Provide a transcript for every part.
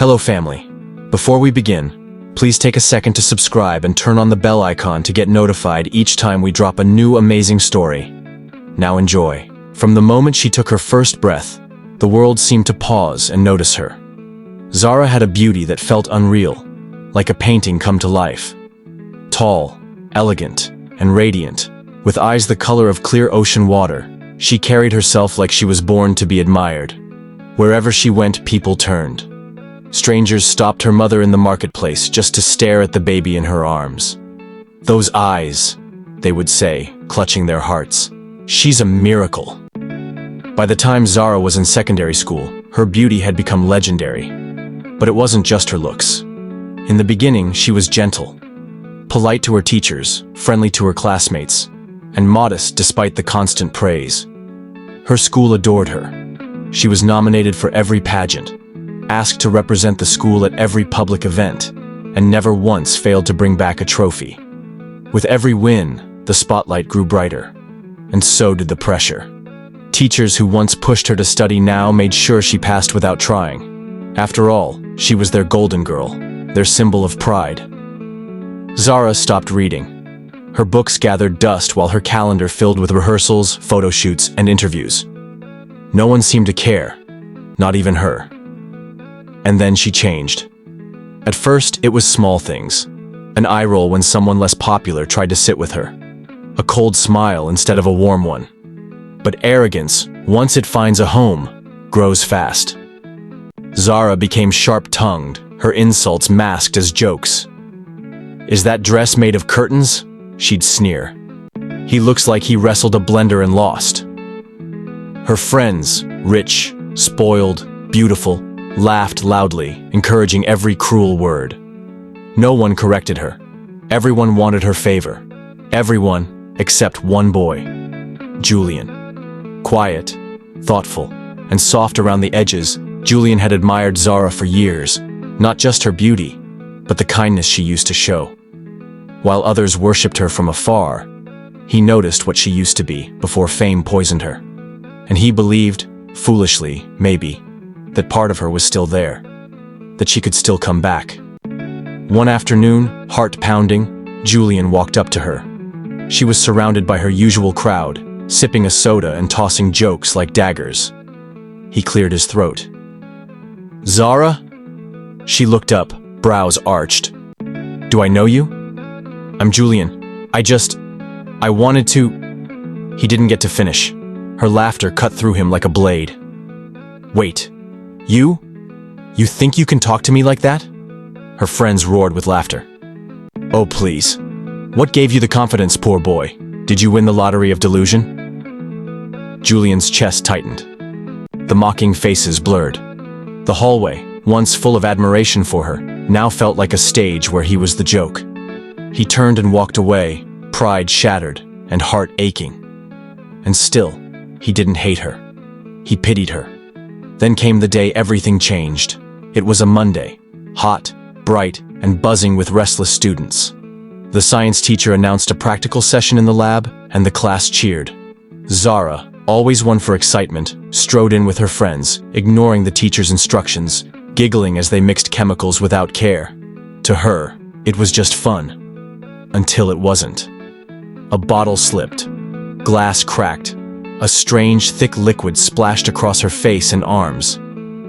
Hello family. Before we begin, please take a second to subscribe and turn on the bell icon to get notified each time we drop a new amazing story. Now enjoy. From the moment she took her first breath, the world seemed to pause and notice her. Zara had a beauty that felt unreal, like a painting come to life. Tall, elegant, and radiant, with eyes the color of clear ocean water, she carried herself like she was born to be admired. Wherever she went, people turned. Strangers stopped her mother in the marketplace just to stare at the baby in her arms. "Those eyes," they would say, clutching their hearts. "She's a miracle." By the time Zara was in secondary school, her beauty had become legendary. But it wasn't just her looks. In the beginning, she was gentle, polite to her teachers, friendly to her classmates, and modest despite the constant praise. Her school adored her. She was nominated for every pageant, asked to represent the school at every public event, and never once failed to bring back a trophy. With every win, the spotlight grew brighter, and so did the pressure. Teachers who once pushed her to study now made sure she passed without trying. After all, she was their golden girl, their symbol of pride. Zara stopped reading. Her books gathered dust while her calendar filled with rehearsals, photo shoots, and interviews. No one seemed to care, not even her. And then she changed. At first, it was small things. An eye roll when someone less popular tried to sit with her. A cold smile instead of a warm one. But arrogance, once it finds a home, grows fast. Zara became sharp-tongued, her insults masked as jokes. "Is that dress made of curtains?" she'd sneer. "He looks like he wrestled a blender and lost." Her friends, rich, spoiled, beautiful, laughed loudly, encouraging every cruel word. No one corrected her. Everyone wanted her favor. Everyone except one boy, Julian. Quiet, thoughtful, and soft around the edges, Julian had admired Zara for years, not just her beauty, but the kindness she used to show. While others worshipped her from afar, he noticed what she used to be before fame poisoned her. And he believed, foolishly, maybe, that part of her was still there, that she could still come back. One afternoon, heart pounding, Julian walked up to her. She was surrounded by her usual crowd, sipping a soda and tossing jokes like daggers. He cleared his throat. "Zara?" She looked up, brows arched. "Do I know you?" "I'm Julian. I wanted to..." He didn't get to finish. Her laughter cut through him like a blade. "Wait. You? You think you can talk to me like that?" Her friends roared with laughter. "Oh, please. What gave you the confidence, poor boy? Did you win the lottery of delusion?" Julian's chest tightened. The mocking faces blurred. The hallway, once full of admiration for her, now felt like a stage where he was the joke. He turned and walked away, pride shattered and heart aching. And still, he didn't hate her. He pitied her. Then came the day everything changed. It was a Monday, hot, bright, and buzzing with restless students. The science teacher announced a practical session in the lab, and the class cheered. Zara, always one for excitement, strode in with her friends, ignoring the teacher's instructions, giggling as they mixed chemicals without care. To her, it was just fun. Until it wasn't. A bottle slipped. Glass cracked. A strange, thick liquid splashed across her face and arms.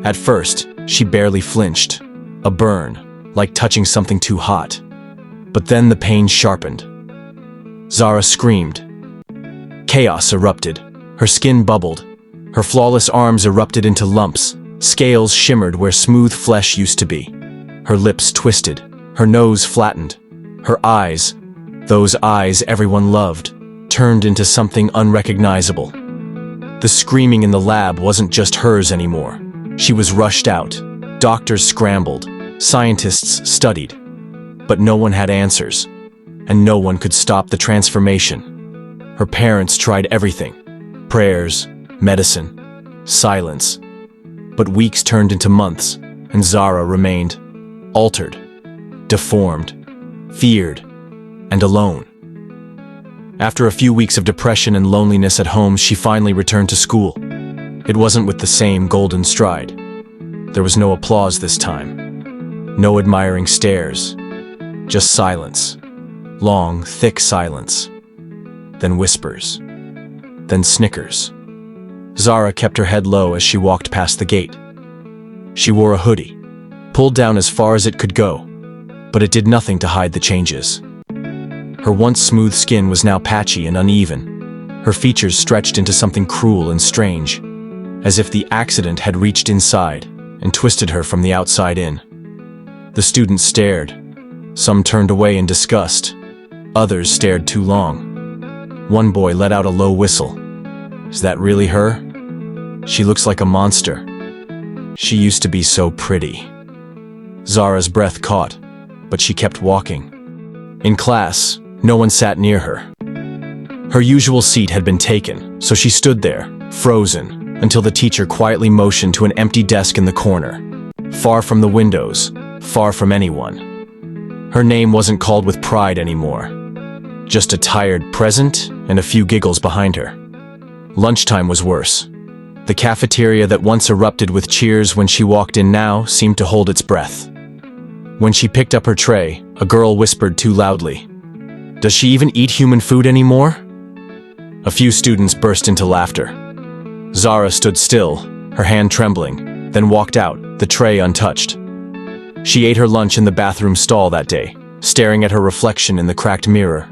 At first, she barely flinched. A burn, like touching something too hot. But then the pain sharpened. Zara screamed. Chaos erupted. Her skin bubbled. Her flawless arms erupted into lumps. Scales shimmered where smooth flesh used to be. Her lips twisted. Her nose flattened. Her eyes, those eyes everyone loved, turned into something unrecognizable. The screaming in the lab wasn't just hers anymore. She was rushed out. Doctors scrambled. Scientists studied. But no one had answers. And no one could stop the transformation. Her parents tried everything. Prayers, medicine, silence. But weeks turned into months, and Zara remained altered, deformed, feared, and alone. After a few weeks of depression and loneliness at home, she finally returned to school. It wasn't with the same golden stride. There was no applause this time. No admiring stares. Just silence. Long, thick silence. Then whispers. Then snickers. Zara kept her head low as she walked past the gate. She wore a hoodie, pulled down as far as it could go, but it did nothing to hide the changes. Her once smooth skin was now patchy and uneven, her features stretched into something cruel and strange, as if the accident had reached inside and twisted her from the outside in. The students stared. Some turned away in disgust. Others stared too long. One boy let out a low whistle. Is that really her? She looks like a monster. She used to be so pretty. Zara's breath caught, but she kept walking. In class, no one sat near her. Her usual seat had been taken, so she stood there, frozen, until the teacher quietly motioned to an empty desk in the corner, far from the windows, far from anyone. Her name wasn't called with pride anymore. Just a tired present and a few giggles behind her. Lunchtime was worse. The cafeteria that once erupted with cheers when she walked in now seemed to hold its breath. When she picked up her tray, a girl whispered too loudly, "Does she even eat human food anymore?" A few students burst into laughter. Zara stood still, her hand trembling, then walked out, the tray untouched. She ate her lunch in the bathroom stall that day, staring at her reflection in the cracked mirror.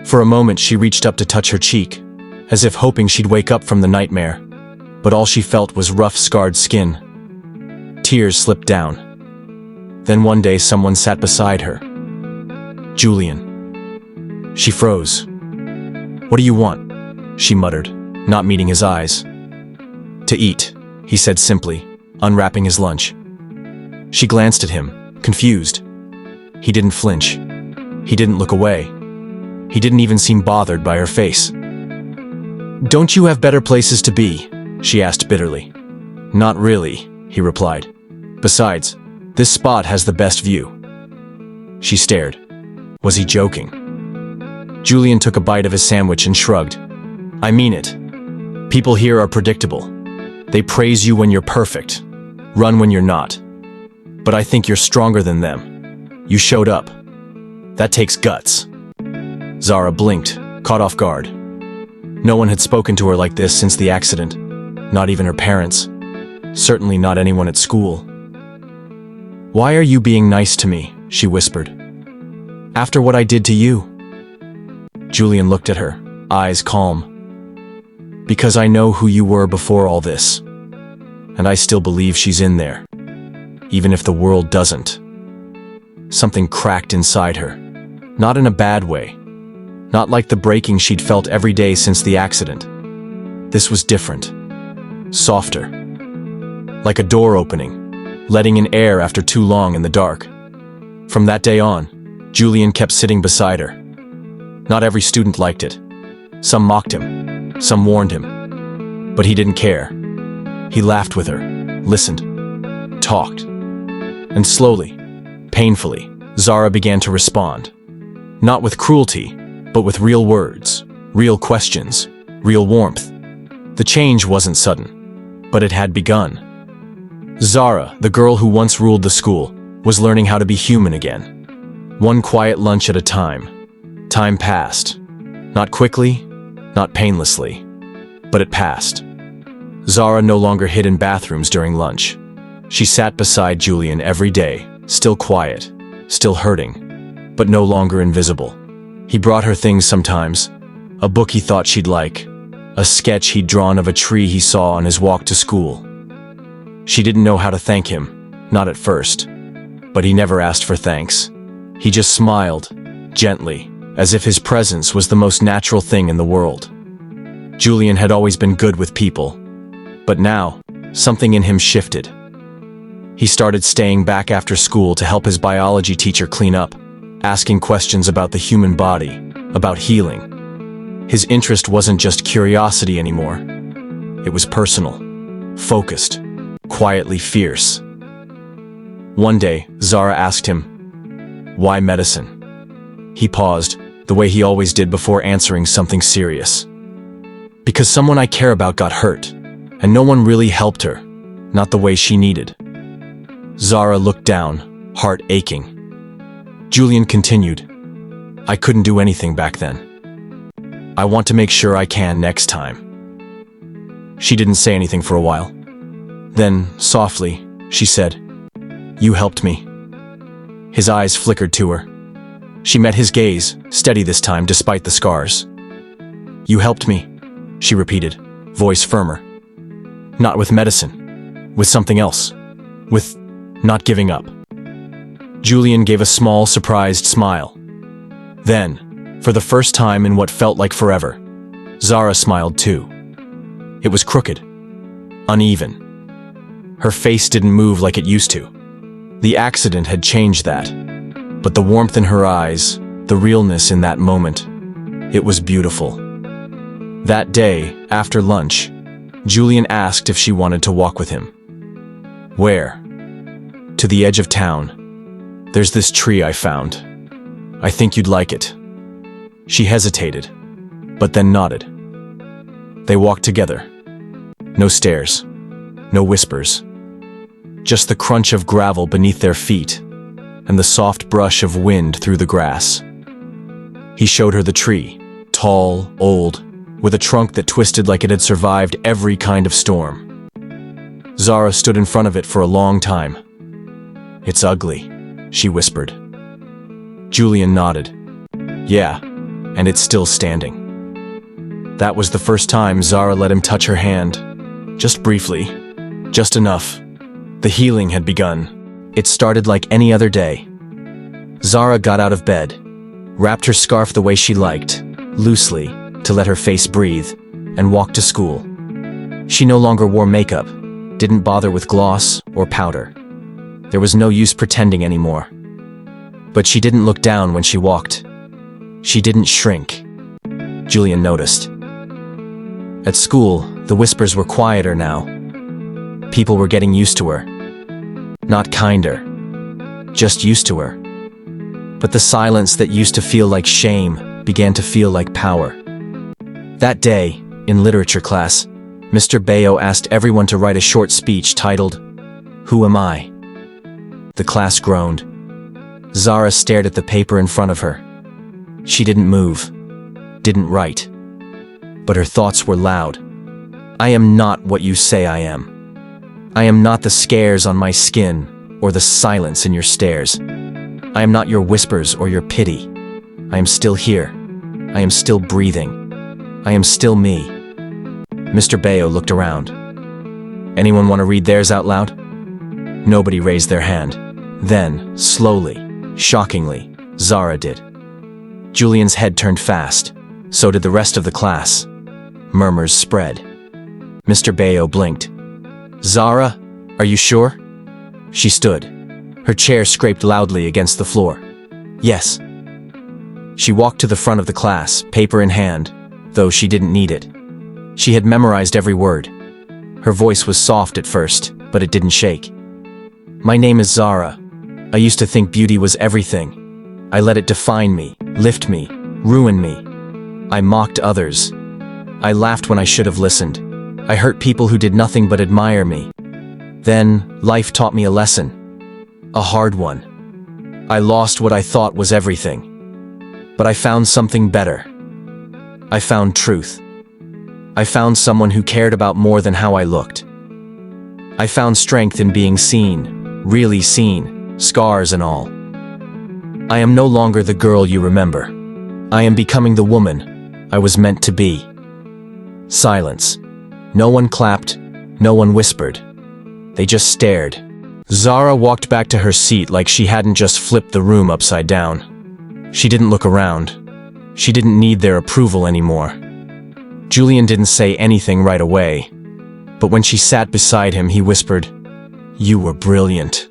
For a moment she reached up to touch her cheek, as if hoping she'd wake up from the nightmare, but all she felt was rough, scarred skin. Tears slipped down. Then one day someone sat beside her. Julian. She froze. "What do you want?" she muttered, not meeting his eyes. "To eat," he said simply, unwrapping his lunch. She glanced at him, confused. He didn't flinch. He didn't look away. He didn't even seem bothered by her face. "Don't you have better places to be?" she asked bitterly. "Not really," he replied. "Besides, this spot has the best view." She stared. Was he joking? Julian took a bite of his sandwich and shrugged. "I mean it. People here are predictable. They praise you when you're perfect, run when you're not. But I think you're stronger than them. You showed up. That takes guts." Zara blinked, caught off guard. No one had spoken to her like this since the accident. Not even her parents. Certainly not anyone at school. "Why are you being nice to me?" she whispered. "After what I did to you?" Julian looked at her, eyes calm. "Because I know who you were before all this. And I still believe she's in there. Even if the world doesn't." Something cracked inside her. Not in a bad way. Not like the breaking she'd felt every day since the accident. This was different. Softer. Like a door opening, letting in air after too long in the dark. From that day on, Julian kept sitting beside her. Not every student liked it. Some mocked him, some warned him. But he didn't care. He laughed with her, listened, talked. And slowly, painfully, Zara began to respond. Not with cruelty, but with real words, real questions, real warmth. The change wasn't sudden, but it had begun. Zara, the girl who once ruled the school, was learning how to be human again. One quiet lunch at a time. Time passed. Not quickly, not painlessly, but it passed. Zara no longer hid in bathrooms during lunch. She sat beside Julian every day, still quiet, still hurting, but no longer invisible. He brought her things sometimes, a book he thought she'd like, a sketch he'd drawn of a tree he saw on his walk to school. She didn't know how to thank him, not at first, but he never asked for thanks. He just smiled, gently, as if his presence was the most natural thing in the world. Julian had always been good with people, but now, something in him shifted. He started staying back after school to help his biology teacher clean up, asking questions about the human body, about healing. His interest wasn't just curiosity anymore. It was personal, focused, quietly fierce. One day, Zara asked him, "Why medicine?" He paused, the way he always did before answering something serious. "Because someone I care about got hurt, and no one really helped her, not the way she needed." Zara looked down, heart aching. Julian continued, I couldn't do anything back then. I want to make sure I can next time. She didn't say anything for a while. Then, softly, she said, You helped me. His eyes flickered to her. She met his gaze, steady this time despite the scars. You helped me, she repeated, voice firmer. Not with medicine, with something else, with not giving up. Julian gave a small, surprised smile. Then, for the first time in what felt like forever, Zara smiled too. It was crooked, uneven. Her face didn't move like it used to. The accident had changed that. But the warmth in her eyes, the realness in that moment, it was beautiful. That day, after lunch, Julian asked if she wanted to walk with him. Where? To the edge of town. There's this tree I found. I think you'd like it. She hesitated, but then nodded. They walked together. No stairs, no whispers. Just the crunch of gravel beneath their feet and the soft brush of wind through the grass. He showed her the tree, tall, old, with a trunk that twisted like it had survived every kind of storm. Zara stood in front of it for a long time. It's ugly, she whispered. Julian nodded. Yeah, and it's still standing. That was the first time Zara let him touch her hand. Just briefly, just enough. The healing had begun. It started like any other day. Zara got out of bed, wrapped her scarf the way she liked, loosely, to let her face breathe, and walked to school. She no longer wore makeup, didn't bother with gloss or powder. There was no use pretending anymore. But she didn't look down when she walked. She didn't shrink. Julian noticed. At school, the whispers were quieter now. People were getting used to her. Not kinder, just used to her. But the silence that used to feel like shame began to feel like power. That day, in literature class, Mr. Bayo asked everyone to write a short speech titled, Who Am I? The class groaned. Zara stared at the paper in front of her. She didn't move, didn't write. But her thoughts were loud. I am not what you say I am. I am not the scars on my skin or the silence in your stares. I am not your whispers or your pity. I am still here. I am still breathing. I am still me. Mr. Bayo looked around. Anyone want to read theirs out loud? Nobody raised their hand. Then, slowly, shockingly, Zara did. Julian's head turned fast. So did the rest of the class. Murmurs spread. Mr. Bayo blinked. Zara, are you sure? She stood. Her chair scraped loudly against the floor. Yes. She walked to the front of the class, paper in hand, though she didn't need it. She had memorized every word. Her voice was soft at first, but it didn't shake. My name is Zara. I used to think beauty was everything. I let it define me, lift me, ruin me. I mocked others. I laughed when I should have listened. I hurt people who did nothing but admire me. Then, life taught me a lesson. A hard one. I lost what I thought was everything. But I found something better. I found truth. I found someone who cared about more than how I looked. I found strength in being seen, really seen, scars and all. I am no longer the girl you remember. I am becoming the woman I was meant to be. Silence. No one clapped, no one whispered. They just stared. Zara walked back to her seat like she hadn't just flipped the room upside down. She didn't look around. She didn't need their approval anymore. Julian didn't say anything right away, but when she sat beside him, he whispered, You were brilliant.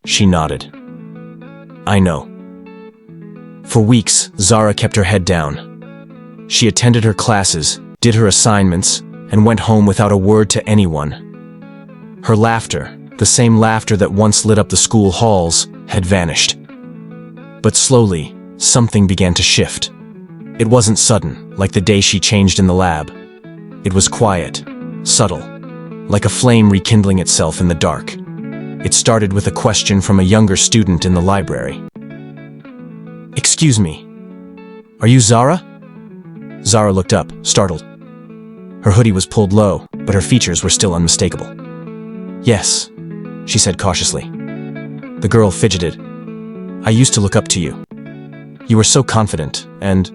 She nodded. I know. For weeks, Zara kept her head down. She attended her classes, did her assignments, and went home without a word to anyone. Her laughter, the same laughter that once lit up the school halls, had vanished. But slowly, something began to shift. It wasn't sudden, like the day she changed in the lab. It was quiet, subtle, like a flame rekindling itself in the dark. It started with a question from a younger student in the library. "Excuse me, are you Zara?" Zara looked up, startled. Her hoodie was pulled low, but her features were still unmistakable. "Yes," she said cautiously. The girl fidgeted. "I used to look up to you. You were so confident, and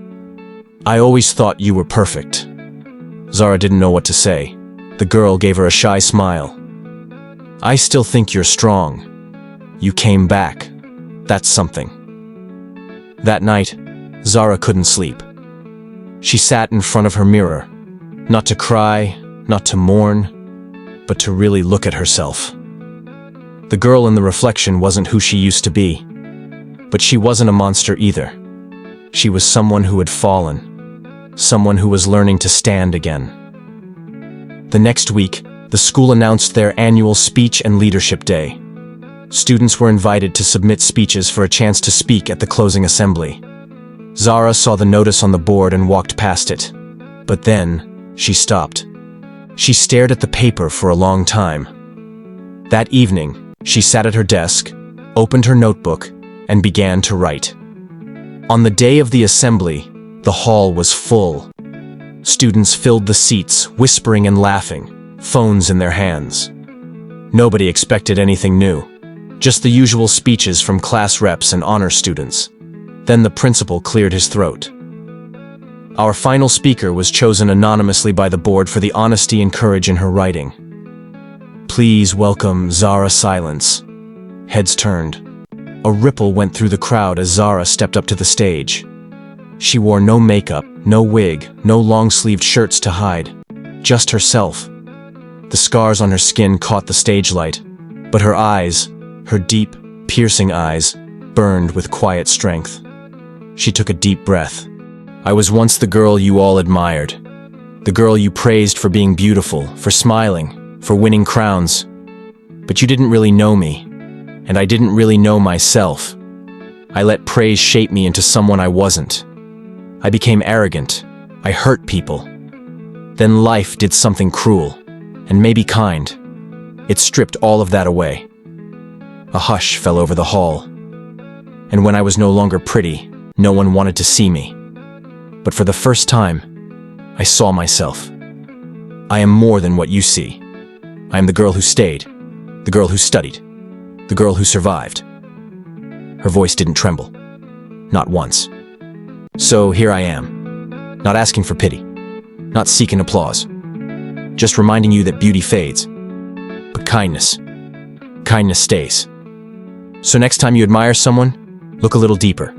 I always thought you were perfect." Zara didn't know what to say. The girl gave her a shy smile. "I still think you're strong. You came back. That's something." That night, Zara couldn't sleep. She sat in front of her mirror, not to cry, not to mourn, but to really look at herself. The girl in the reflection wasn't who she used to be, but she wasn't a monster either. She was someone who had fallen, someone who was learning to stand again. The next week, the school announced their annual Speech and Leadership Day. Students were invited to submit speeches for a chance to speak at the closing assembly. Zara saw the notice on the board and walked past it. But then, she stopped. She stared at the paper for a long time. That evening, she sat at her desk, opened her notebook, and began to write. On the day of the assembly, the hall was full. Students filled the seats, whispering and laughing, phones in their hands. Nobody expected anything new, just the usual speeches from class reps and honor students. Then the principal cleared his throat. Our final speaker was chosen anonymously by the board for the honesty and courage in her writing. Please welcome Zara Silence. Heads turned. A ripple went through the crowd as Zara stepped up to the stage. She wore no makeup, no wig, no long-sleeved shirts to hide. Just herself. The scars on her skin caught the stage light, but her eyes, her deep, piercing eyes, burned with quiet strength. She took a deep breath. I was once the girl you all admired. The girl you praised for being beautiful, for smiling, for winning crowns. But you didn't really know me, and I didn't really know myself. I let praise shape me into someone I wasn't. I became arrogant. I hurt people. Then life did something cruel, and maybe kind. It stripped all of that away. A hush fell over the hall. And when I was no longer pretty, no one wanted to see me. But for the first time, I saw myself. I am more than what you see. I am the girl who stayed, the girl who studied, the girl who survived. Her voice didn't tremble. Not once. So here I am, not asking for pity, not seeking applause, just reminding you that beauty fades, but kindness stays. So next time you admire someone, look a little deeper.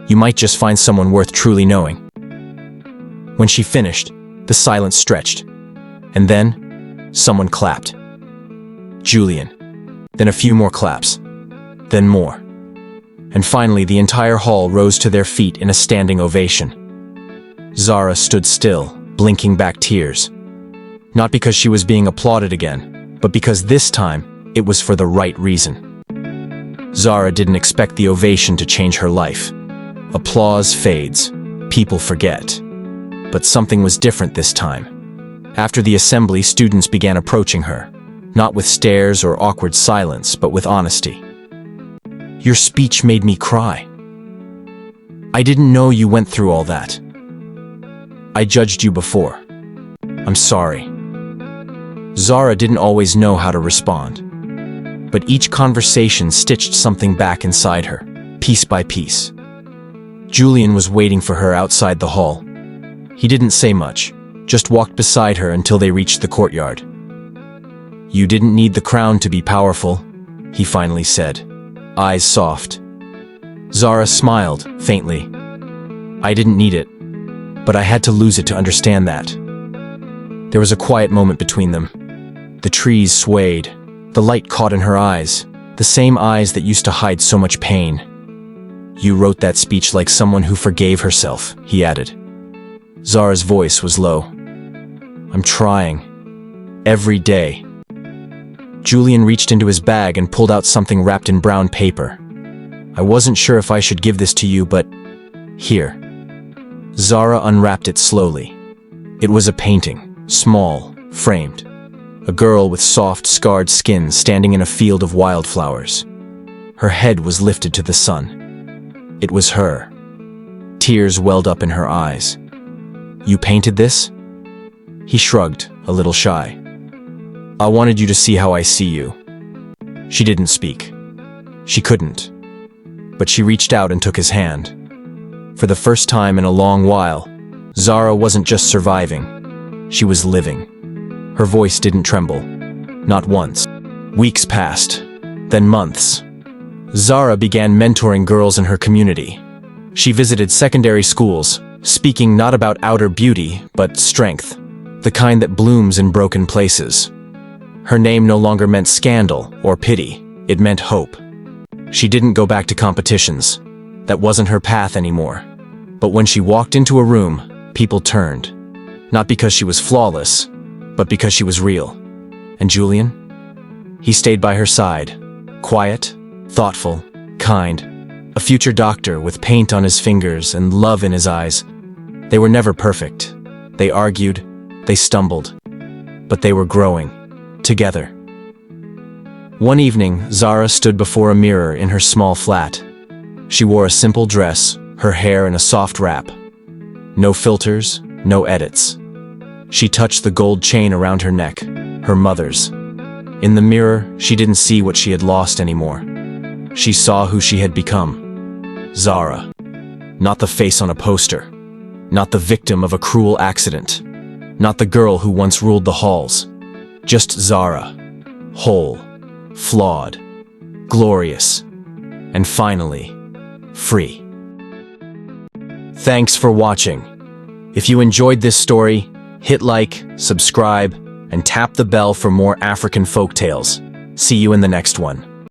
You might just find someone worth truly knowing. When she finished, the silence stretched, and then someone clapped. Julian. Then a few more claps. Then more. And finally, the entire hall rose to their feet in a standing ovation. Zara stood still, blinking back tears. Not because she was being applauded again, but because this time, it was for the right reason. Zara didn't expect the ovation to change her life. Applause fades. People forget. But something was different this time. After the assembly, students began approaching her, not with stares or awkward silence, but with honesty. Your speech made me cry. I didn't know you went through all that. I judged you before. I'm sorry. Zara didn't always know how to respond, but each conversation stitched something back inside her, piece by piece. Julian was waiting for her outside the hall. He didn't say much, just walked beside her until they reached the courtyard. You didn't need the crown to be powerful, he finally said, eyes soft. Zara smiled, faintly. I didn't need it, but I had to lose it to understand that. There was a quiet moment between them. The trees swayed. The light caught in her eyes, the same eyes that used to hide so much pain. You wrote that speech like someone who forgave herself, he added. Zara's voice was low. I'm trying. Every day. Julian reached into his bag and pulled out something wrapped in brown paper. I wasn't sure if I should give this to you, but here. Zara unwrapped it slowly. It was a painting, small, framed. a girl with soft, scarred skin standing in a field of wildflowers. Her head was lifted to the sun. It was her. Tears welled up in her eyes. "You painted this?" He shrugged, a little shy. "I wanted you to see how I see you." She didn't speak. She couldn't. But she reached out and took his hand. For the first time in a long while, Zara wasn't just surviving. She was living. Her voice didn't tremble. Not once. Weeks passed, then months. Zara began mentoring girls in her community. She visited secondary schools, speaking not about outer beauty, but strength, the kind that blooms in broken places. Her name no longer meant scandal or pity, it meant hope. She didn't go back to competitions. That wasn't her path anymore. But when she walked into a room, people turned. Not because she was flawless, but because she was real. And Julian? He stayed by her side, quiet, thoughtful, kind, a future doctor with paint on his fingers and love in his eyes. They were never perfect. They argued, they stumbled, but they were growing, together. One evening, Zara stood before a mirror in her small flat. She wore a simple dress, her hair in a soft wrap. No filters, no edits. She touched the gold chain around her neck, her mother's. In the mirror, she didn't see what she had lost anymore. She saw who she had become. Zara. Not the face on a poster. Not the victim of a cruel accident. Not the girl who once ruled the halls. Just Zara. Whole. Flawed. Glorious. And finally, free. Thanks for watching. If you enjoyed this story, hit like, subscribe, and tap the bell for more African folktales. See you in the next one.